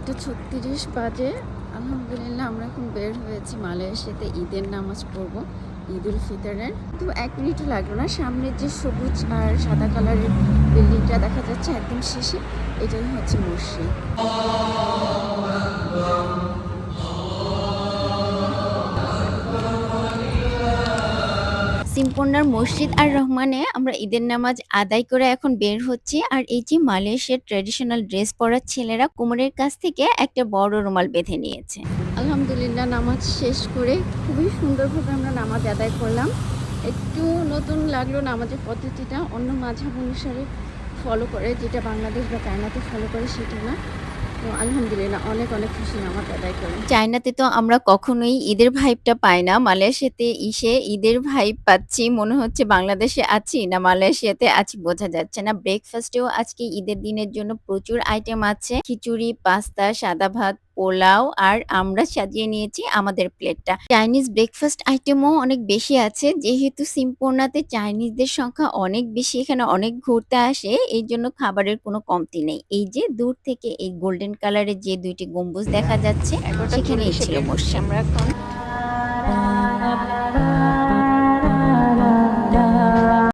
9:36 বাজে। আলহামদুলিল্লাহ আমরা এখন বের হয়েছি মালয়েশিয়াতে ঈদের নামাজ পড়ব, ঈদ উল ফিতরের। তো 1 মিনিটও লাগলো না, সামনের যে সবুজ আর সাদা কালারের বিল্ডিংটা দেখা যাচ্ছে একদম শেষে, এটাই হচ্ছে মসজিদ। সিম্পন্নার মসজিদ আর রহমানে আমরা ঈদের নামাজ আদায় করে এখন বের হচ্ছি। আর এই যে মালয়েশিয়ার ট্র্যাডিশনাল ড্রেস পরা ছেলেরা কোমরের কাছ থেকে একটা বড় রুমাল বেঁধে নিয়েছে। আলহামদুলিল্লাহ নামাজ শেষ করে খুবই সুন্দরভাবে আমরা নামাজ আদায় করলাম। একটু নতুন লাগলো নামাজের পদ্ধতিটা, অন্য মাযহাব অনুসারে ফলো করে, যেটা বাংলাদেশ বা চায়নাতে ফলো করে সেটা না। তো আলহামদুলিল্লাহ অনেক অনেক খুশি নামাজ আদায় করে। চায়নাতে তো আমরা কখনোই ঈদের ভাইবটা পাই না। মালয়েশিয়াতে এসে ঈদের ভাইব পাচ্ছি। মনে হচ্ছে বাংলাদেশে আছি না মালয়েশিয়াতে আছি বোঝা যাচ্ছে না। ব্রেকফাস্টেও আজকে ঈদের দিনের জন্য প্রচুর আইটেম আছে। খিচুড়ি, পাস্তা, সাদা ভাত, পোলাও আর আমরা সাজিয়ে নিয়েছি আমাদের প্লেটটা। চাইনিজ ব্রেকফাস্ট আইটেমও অনেক বেশি আছে। যেহেতু সিম্পোনাতে চাইনিজদের সংখ্যা অনেক বেশি, এখানে অনেক ঘুরতে আসে, এইজন্য খাবারের কোনো কমতি নেই। এই যে দূর থেকে এই গোল্ডেন কালারের যে 2টি গম্বুজ দেখা যাচ্ছে, সেখানেই ছিল মসজিদ। আমরা এখন